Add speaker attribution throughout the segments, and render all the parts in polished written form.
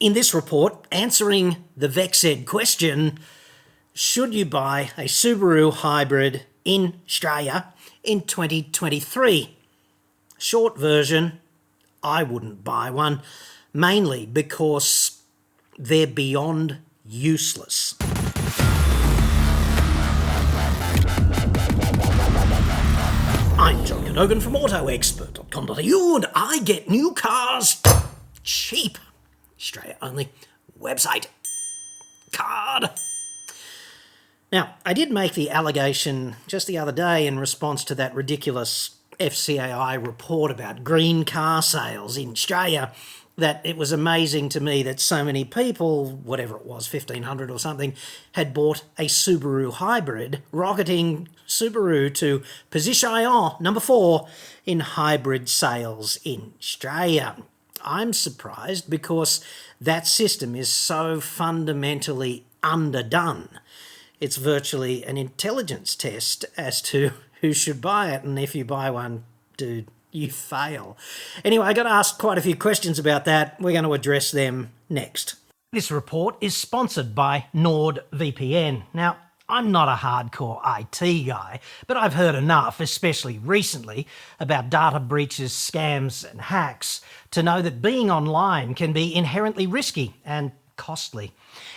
Speaker 1: In this report, answering the vexed question, should you buy a Subaru Hybrid in Australia in 2023? Short version, I wouldn't buy one, mainly because they're beyond useless. I'm John Cadogan from AutoExpert.com.au and I get new cars cheap. Australia only. Website. Card. Now, I did make the allegation just the other day in response to that ridiculous FCAI report about green car sales in Australia that it was amazing to me that so many people, whatever it was, 1,500 or something, had bought a Subaru Hybrid, rocketing Subaru to position number 4 in hybrid sales in Australia. I'm surprised because that system is so fundamentally underdone. It's virtually an intelligence test as to who should buy it, and if you buy one, dude, you fail. Anyway, I got asked quite a few questions about that. We're going to address them next. This report is sponsored by NordVPN. Now, I'm not a hardcore IT guy, but I've heard enough, especially recently, about data breaches, scams and hacks to know that being online can be inherently risky and costly.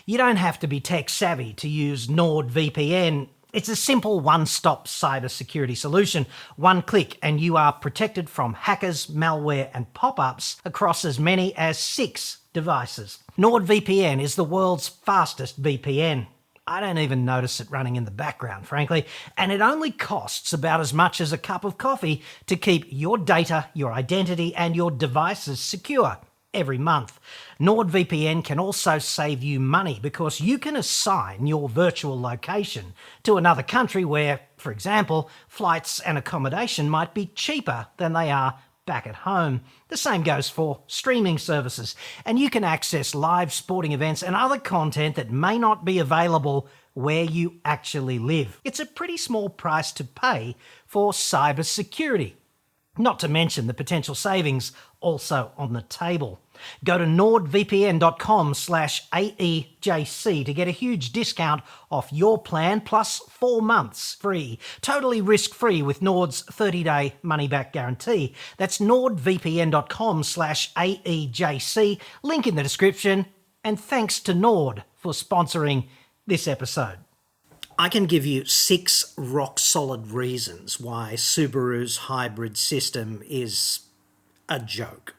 Speaker 1: You don't have to be tech savvy to use NordVPN. It's a simple one-stop cybersecurity solution. One click and you are protected from hackers, malware and pop-ups across as many as 6 devices. NordVPN is the world's fastest VPN. I don't even notice it running in the background, frankly, and it only costs about as much as a cup of coffee to keep your data, your identity, and your devices secure every month. NordVPN can also save you money because you can assign your virtual location to another country where, for example, flights and accommodation might be cheaper than they are back at home. The same goes for streaming services, and you can access live sporting events and other content that may not be available where you actually live. It's a pretty small price to pay for cybersecurity, not to mention the potential savings also on the table. Go to nordvpn.com/AEJC to get a huge discount off your plan plus 4 months free. Totally risk-free with Nord's 30-day money-back guarantee. That's nordvpn.com/AEJC. Link in the description. And thanks to Nord for sponsoring this episode. I can give you 6 rock-solid reasons why Subaru's hybrid system is a joke.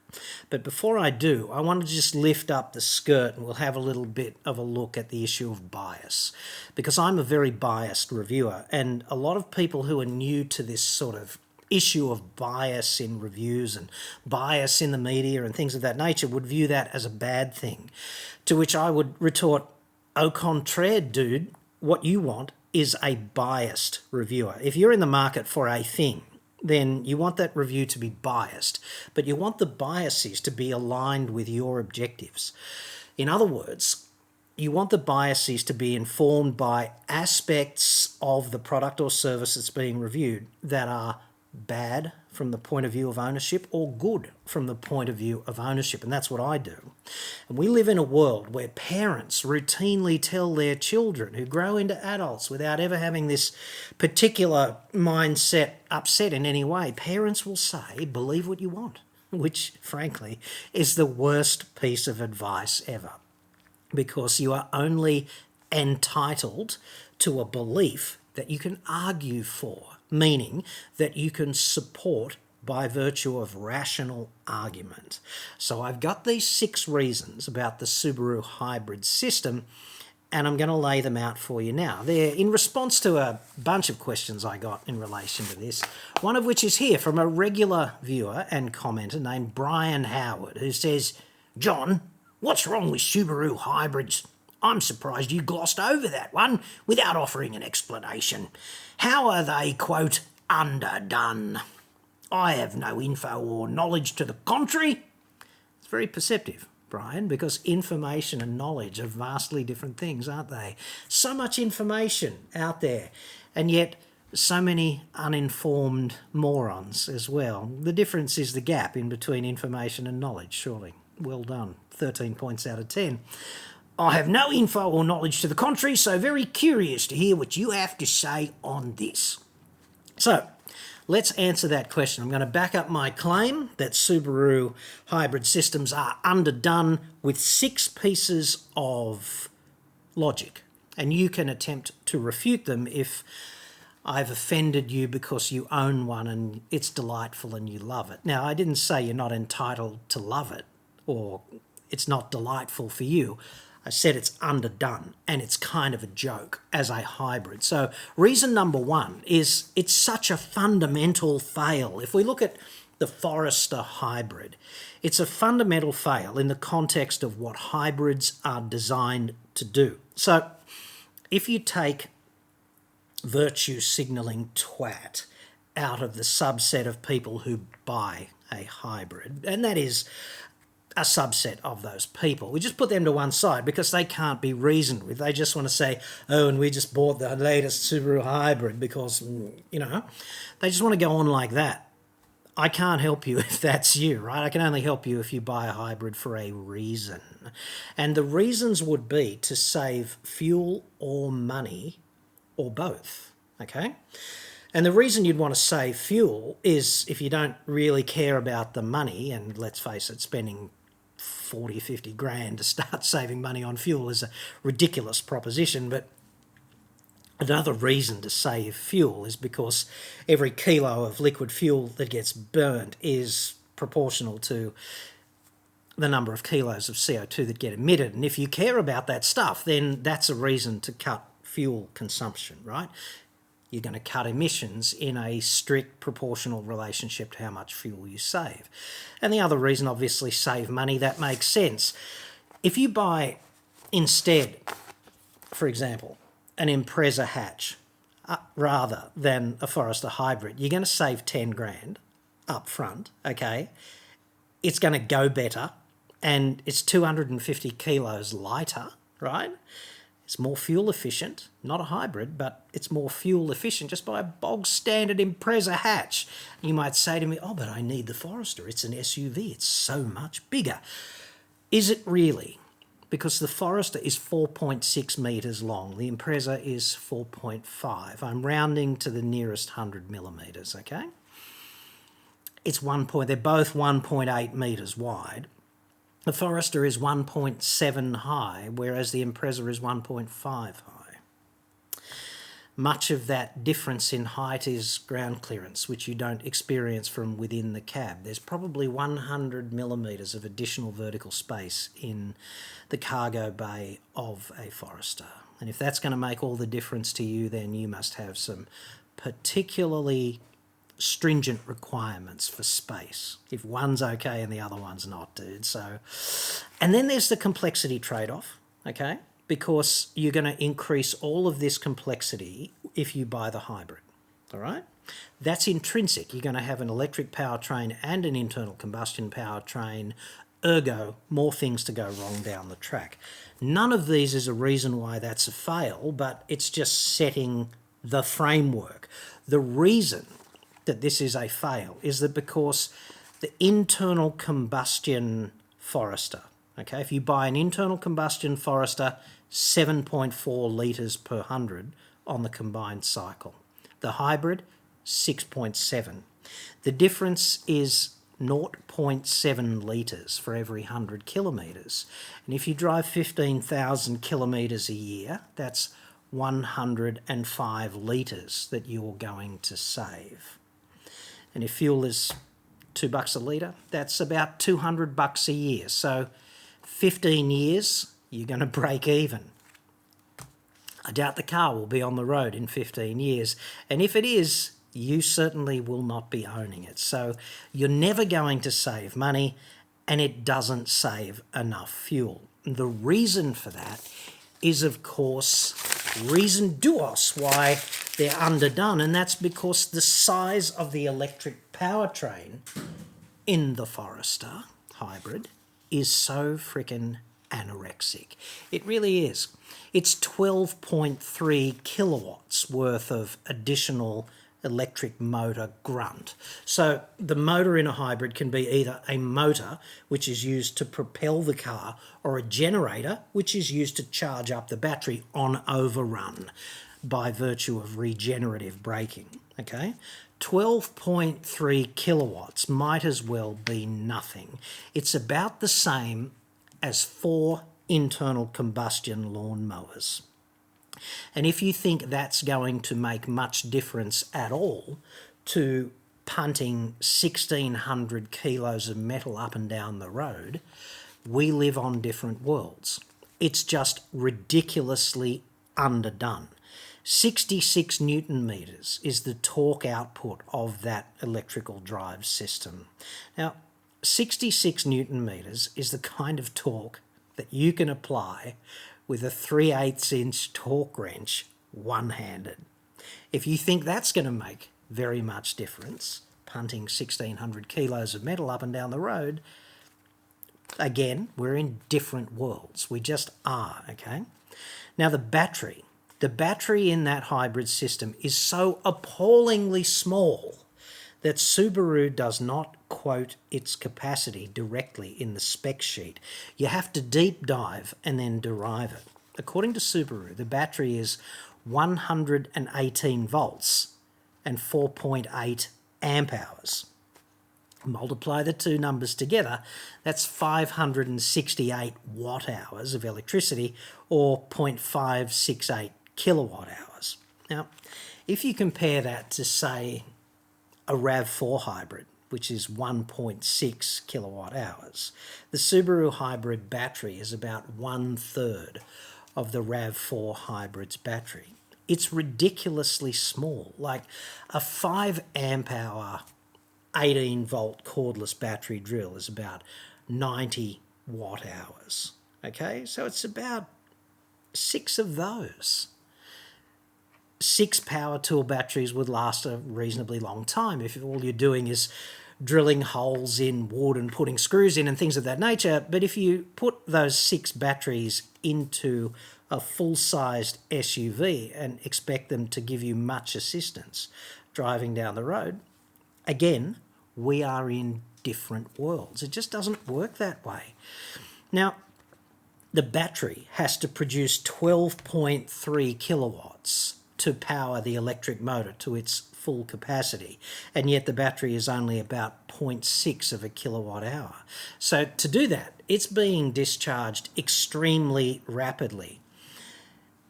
Speaker 1: But before I do, I want to just lift up the skirt and we'll have a little bit of a look at the issue of bias. Because I'm a very biased reviewer, and a lot of people who are new to this sort of issue of bias in reviews and bias in the media and things of that nature would view that as a bad thing. To which I would retort, au contraire, dude, what you want is a biased reviewer. If you're in the market for a thing, then you want that review to be biased, but you want the biases to be aligned with your objectives. In other words, you want the biases to be informed by aspects of the product or service that's being reviewed that are bad from the point of view of ownership or good from the point of view of ownership, and that's what I do. And we live in a world where parents routinely tell their children who grow into adults without ever having this particular mindset upset in any way, parents will say, believe what you want, which frankly is the worst piece of advice ever, because you are only entitled to a belief that you can argue for, meaning that you can support by virtue of rational argument. So I've got these 6 reasons about the Subaru hybrid system, and I'm going to lay them out for you now. They're in response to a bunch of questions I got in relation to this, one of which is here from a regular viewer and commenter named Brian Howard, who says, John, what's wrong with Subaru hybrids? I'm surprised you glossed over that one without offering an explanation. How are they, quote, underdone? I have no info or knowledge to the contrary. It's very perceptive, Brian, because information and knowledge are vastly different things, aren't they? So much information out there, and yet so many uninformed morons as well. The difference is the gap in between information and knowledge, surely. Well done. 13 points out of 10. I have no info or knowledge to the contrary, so very curious to hear what you have to say on this. So, let's answer that question. I'm going to back up my claim that Subaru hybrid systems are underdone with 6 pieces of logic. And you can attempt to refute them if I've offended you because you own one and it's delightful and you love it. Now, I didn't say you're not entitled to love it or it's not delightful for you. I said it's underdone and it's kind of a joke as a hybrid. So reason number 1 is it's such a fundamental fail. If we look at the Forester Hybrid, it's a fundamental fail in the context of what hybrids are designed to do. So if you take virtue signalling twat out of the subset of people who buy a hybrid, and that is a subset of those people. We just put them to one side because they can't be reasoned with. They just want to say, oh, and we just bought the latest Subaru Hybrid because, you know, they just want to go on like that. I can't help you if that's you, right? I can only help you if you buy a hybrid for a reason. And the reasons would be to save fuel or money or both, okay? And the reason you'd want to save fuel is if you don't really care about the money, and let's face it, spending 40, 50 grand to start saving money on fuel is a ridiculous proposition, but another reason to save fuel is because every kilo of liquid fuel that gets burnt is proportional to the number of kilos of CO2 that get emitted. And if you care about that stuff, then that's a reason to cut fuel consumption, right? You're going to cut emissions in a strict proportional relationship to how much fuel you save. And the other reason, obviously, save money. That makes sense. If you buy instead, for example, an Impreza hatch rather than a Forester Hybrid, you're going to save 10 grand up front, okay? It's going to go better and it's 250 kilos lighter, right? It's more fuel efficient, not a hybrid, but it's more fuel efficient just by a bog standard Impreza hatch. You might say to me, oh, but I need the Forester. It's an SUV. It's so much bigger. Is it really? Because the Forester is 4.6 metres long. The Impreza is 4.5. I'm rounding to the nearest 100 millimetres, okay? They're both 1.8 metres wide. The Forester is 1.7 high, whereas the Impreza is 1.5 high. Much of that difference in height is ground clearance, which you don't experience from within the cab. There's probably 100 millimetres of additional vertical space in the cargo bay of a Forester. And if that's going to make all the difference to you, then you must have some particularly stringent requirements for space. If one's okay and the other one's not, dude. So, and then there's the complexity trade-off, okay? Because you're going to increase all of this complexity if you buy the hybrid, all right? That's intrinsic. You're going to have an electric powertrain and an internal combustion powertrain, ergo, more things to go wrong down the track. None of these is a reason why that's a fail, but it's just setting the framework. The reason that this is a fail is that because the internal combustion Forester, okay, if you buy an internal combustion Forester, 7.4 litres per 100 on the combined cycle. The hybrid, 6.7. The difference is 0.7 litres for every 100 kilometres. And if you drive 15,000 kilometres a year, that's 105 litres that you're going to save. And if fuel is $2 a litre, that's about $200 a year. So 15 years, you're going to break even. I doubt the car will be on the road in 15 years. And if it is, you certainly will not be owning it. So you're never going to save money, and it doesn't save enough fuel. The reason for that is, of course, reason duos why they're underdone, and that's because the size of the electric powertrain in the Forester Hybrid is so frickin' anorexic. It really is. It's 12.3 kilowatts worth of additional electric motor grunt. So the motor in a hybrid can be either a motor, which is used to propel the car, or a generator, which is used to charge up the battery on overrun by virtue of regenerative braking. Okay, 12.3 kilowatts might as well be nothing. It's about the same as 4 internal combustion lawnmowers. And if you think that's going to make much difference at all to punting 1,600 kilos of metal up and down the road, we live on different worlds. It's just ridiculously underdone. 66 newton meters is the torque output of that electrical drive system. Now, 66 newton meters is the kind of torque that you can apply with a 3/8 inch torque wrench one-handed. If you think that's going to make very much difference, punting 1,600 kilos of metal up and down the road, again, we're in different worlds. We just are, okay? Now the battery in that hybrid system is so appallingly small that Subaru does not quote its capacity directly in the spec sheet. You have to deep dive and then derive it. According to Subaru, the battery is 118 volts and 4.8 amp hours. Multiply the two numbers together, that's 568 watt hours of electricity, or 0.568 kilowatt hours. Now, if you compare that to, say, a RAV4 hybrid, which is 1.6 kilowatt hours, the Subaru Hybrid battery is about 1/3 of the RAV4 hybrid's battery. It's ridiculously small, like a 5 amp hour 18 volt cordless battery drill is about 90 watt hours. Okay, so it's about 6 of those. 6 power tool batteries would last a reasonably long time if all you're doing is drilling holes in wood and putting screws in and things of that nature. But if you put those 6 batteries into a full-sized SUV and expect them to give you much assistance driving down the road, again, we are in different worlds. It just doesn't work that way. Now, the battery has to produce 12.3 kilowatts to power the electric motor to its full capacity, and yet the battery is only about 0.6 of a kilowatt hour. So to do that, it's being discharged extremely rapidly.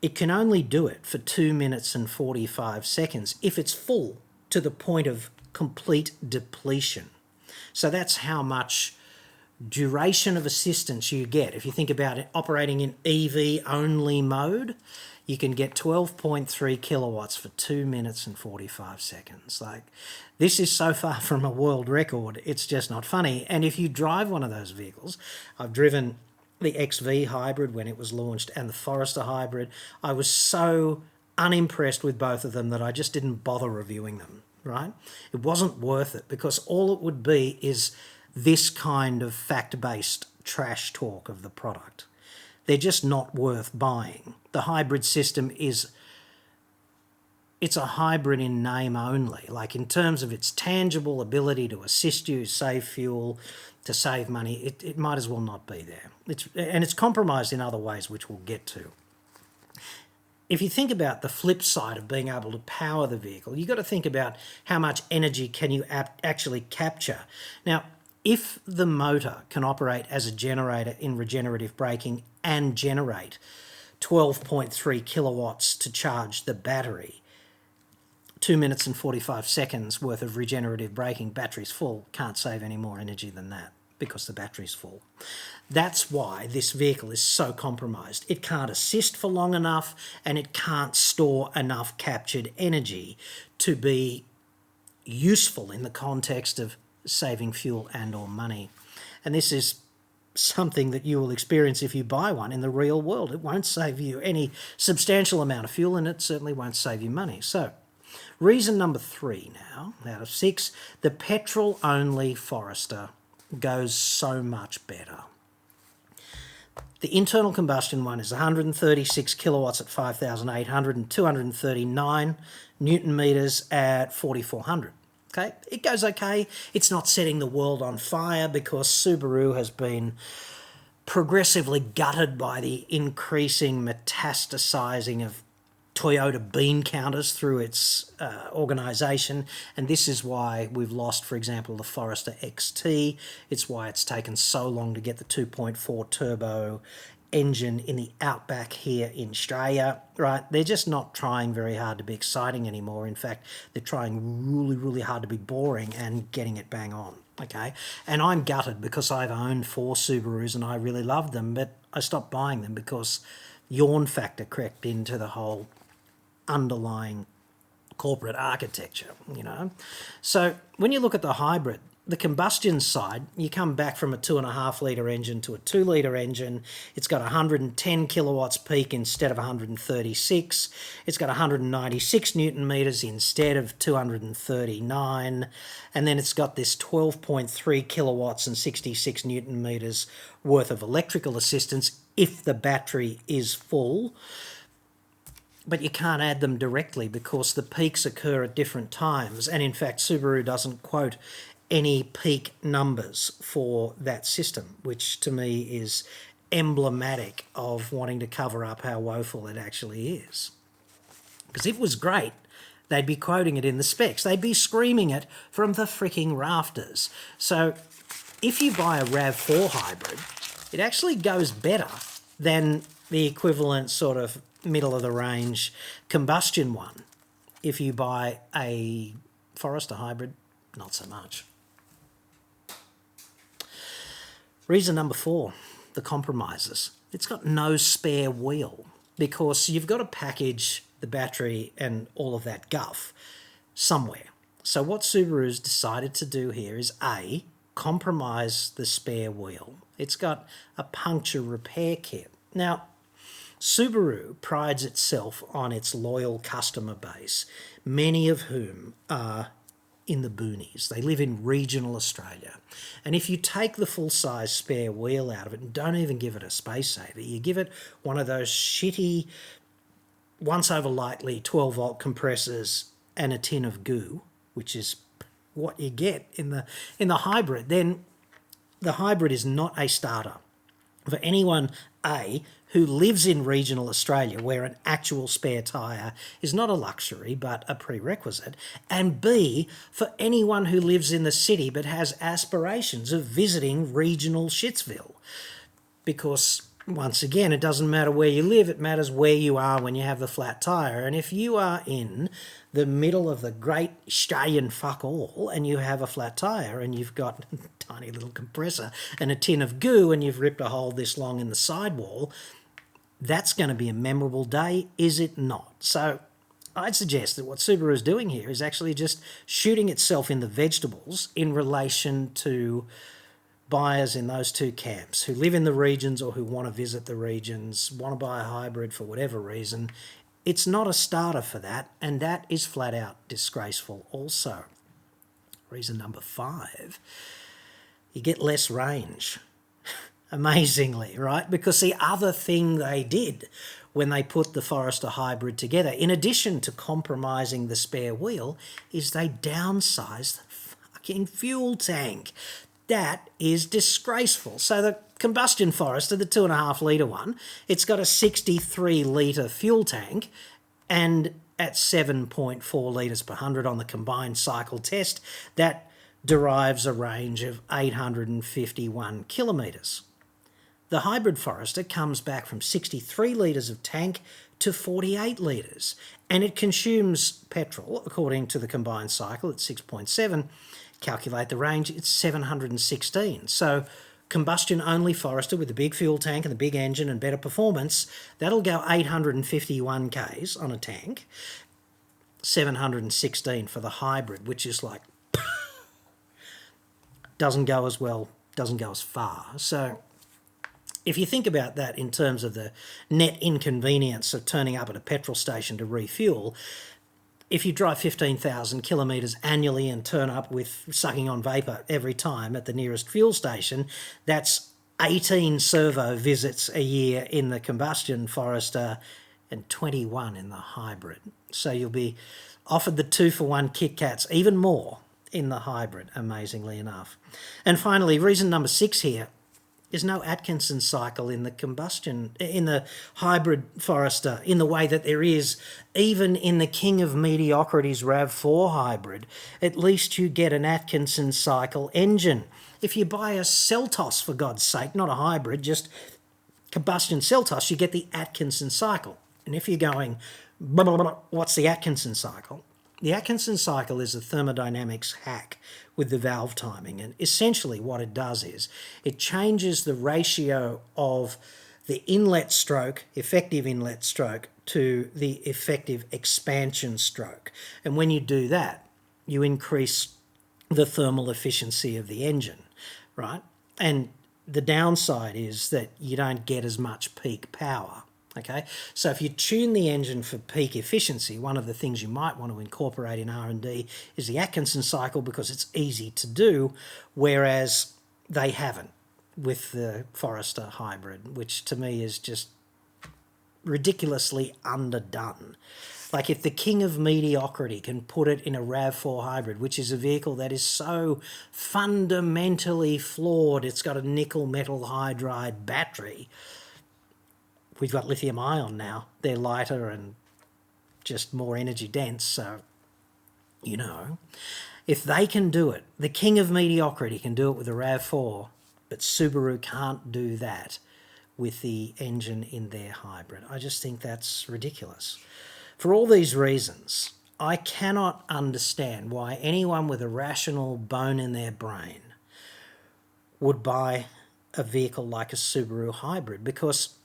Speaker 1: It can only do it for 2 minutes and 45 seconds if it's full to the point of complete depletion. So that's how much duration of assistance you get. If you think about it operating in EV only mode, you can get 12.3 kilowatts for 2 minutes and 45 seconds. Like, this is so far from a world record, it's just not funny. And if you drive one of those vehicles, I've driven the XV Hybrid when it was launched and the Forester Hybrid, I was so unimpressed with both of them that I just didn't bother reviewing them, right? It wasn't worth it, because all it would be is this kind of fact-based trash talk of the product. They're just not worth buying. The hybrid system it's a hybrid in name only. Like, in terms of its tangible ability to assist you, save fuel, to save money, it might as well not be there. It's compromised in other ways, which we'll get to. If you think about the flip side of being able to power the vehicle, you've got to think about how much energy can you actually capture. Now, if the motor can operate as a generator in regenerative braking and generate 12.3 kilowatts to charge the battery, 2 minutes and 45 seconds worth of regenerative braking, battery's full, can't save any more energy than that because the battery's full. That's why this vehicle is so compromised. It can't assist for long enough, and it can't store enough captured energy to be useful in the context of saving fuel and or money. And this is something that you will experience if you buy one in the real world. It won't save you any substantial amount of fuel, and it certainly won't save you money. So, reason number 3 now, out of 6, the petrol-only Forester goes so much better. The internal combustion one is 136 kilowatts at 5,800 and 239 newton meters at 4,400. Okay, it goes okay. It's not setting the world on fire because Subaru has been progressively gutted by the increasing metastasizing of Toyota bean counters through its organisation, and this is why we've lost, for example, the Forester XT. It's why it's taken so long to get the 2.4 turbo engine in the Outback here in Australia, right? They're just not trying very hard to be exciting anymore. In fact, they're trying really, really hard to be boring and getting it bang on, okay? And I'm gutted because I've owned 4 Subarus and I really loved them, but I stopped buying them because yawn factor crept into the whole underlying corporate architecture, you know. So when you look at the hybrid, the combustion side, you come back from a 2.5 litre engine to a 2 litre engine. It's got 110 kilowatts peak instead of 136. It's got 196 newton meters instead of 239. And then it's got this 12.3 kilowatts and 66 newton meters worth of electrical assistance if the battery is full. But you can't add them directly because the peaks occur at different times. And in fact, Subaru doesn't quote any peak numbers for that system, which to me is emblematic of wanting to cover up how woeful it actually is. Because if it was great, they'd be quoting it in the specs. They'd be screaming it from the freaking rafters. So if you buy a RAV4 hybrid, it actually goes better than the equivalent sort of middle-of-the-range combustion one. If you buy a Forester hybrid, not so much. Reason number 4, the compromises. It's got no spare wheel because you've got to package the battery and all of that guff somewhere. So what Subaru's decided to do here is A, compromise the spare wheel. It's got a puncture repair kit. Now, Subaru prides itself on its loyal customer base, many of whom are in the boonies. They live in regional Australia. And if you take the full-size spare wheel out of it and don't even give it a space saver, you give it one of those shitty, once over lightly 12-volt compressors and a tin of goo, which is what you get in the hybrid, then the hybrid is not a starter for anyone, A, who lives in regional Australia where an actual spare tyre is not a luxury but a prerequisite, and B, for anyone who lives in the city but has aspirations of visiting regional Shitsville. Because, once again, it doesn't matter where you live, it matters where you are when you have the flat tyre. And if you are in the middle of the great Australian fuck all and you have a flat tyre and you've got a tiny little compressor and a tin of goo and you've ripped a hole this long in the sidewall, that's going to be a memorable day, is it not? So I'd suggest that what Subaru is doing here is actually just shooting itself in the vegetables in relation to buyers in those two camps who live in the regions or who want to visit the regions, want to buy a hybrid for whatever reason. It's not a starter for that, and that is flat out disgraceful also. Reason number 5, you get less range. Amazingly, right? Because the other thing they did when they put the Forester hybrid together, in addition to compromising the spare wheel, is they downsized the fucking fuel tank. That is disgraceful. So the combustion Forester, the 2.5 litre one, it's got a 63 litre fuel tank, and at 7.4 litres per 100 on the combined cycle test, that derives a range of 851 kilometres. The hybrid Forester comes back from 63 litres of tank to 48 litres, and it consumes petrol, according to the combined cycle at 6.7. Calculate the range, it's 716. So combustion-only Forester with the big fuel tank and the big engine and better performance, that'll go 851 k's on a tank, 716 for the hybrid, which is like, doesn't go as well, doesn't go as far. So if you think about that in terms of the net inconvenience of turning up at a petrol station to refuel, if you drive 15,000 kilometres annually and turn up with sucking on vapour every time at the nearest fuel station, that's 18 servo visits a year in the combustion Forester and 21 in the hybrid. So you'll be offered the 2-for-1 Kit Kats, even more in the hybrid, amazingly enough. And finally, reason number 6 here is no Atkinson cycle in the hybrid Forester in the way that there is even in the King of Mediocrity's RAV4 hybrid. At least you get an Atkinson cycle engine. If you buy a Seltos, for God's sake, not a hybrid, just combustion Seltos, you get the Atkinson cycle. And if you're going, blah, blah, blah, what's the Atkinson cycle? The Atkinson cycle is a thermodynamics hack with the valve timing, and essentially what it does is it changes the ratio of the inlet stroke, effective inlet stroke, to the effective expansion stroke. And when you do that, you increase the thermal efficiency of the engine, right? And the downside is that you don't get as much peak power. Okay, so if you tune the engine for peak efficiency, one of the things you might want to incorporate in R&D is the Atkinson cycle, because it's easy to do, whereas they haven't with the Forester hybrid, which to me is just ridiculously underdone. Like, if the King of Mediocrity can put it in a RAV4 hybrid, which is a vehicle that is so fundamentally flawed, it's got a nickel metal hydride battery. We've got lithium ion now. They're lighter and just more energy dense. So, you know, if they can do it, the King of Mediocrity can do it with a RAV4, but Subaru can't do that with the engine in their hybrid. I just think that's ridiculous. For all these reasons, I cannot understand why anyone with a rational bone in their brain would buy a vehicle like a Subaru hybrid, because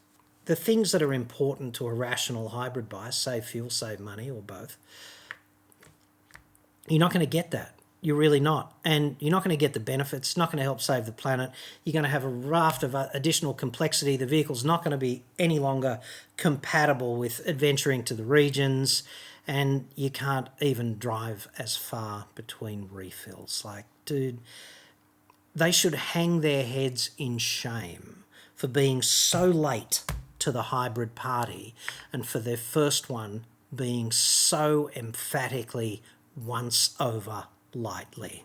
Speaker 1: the things that are important to a rational hybrid buyer, save fuel, save money, or both, you're not going to get that. You're really not. And you're not going to get the benefits, not going to help save the planet. You're going to have a raft of additional complexity. The vehicle's not going to be any longer compatible with adventuring to the regions, and you can't even drive as far between refills. Like, dude, they should hang their heads in shame for being so late to the hybrid party, and for their first one being so emphatically once over lightly.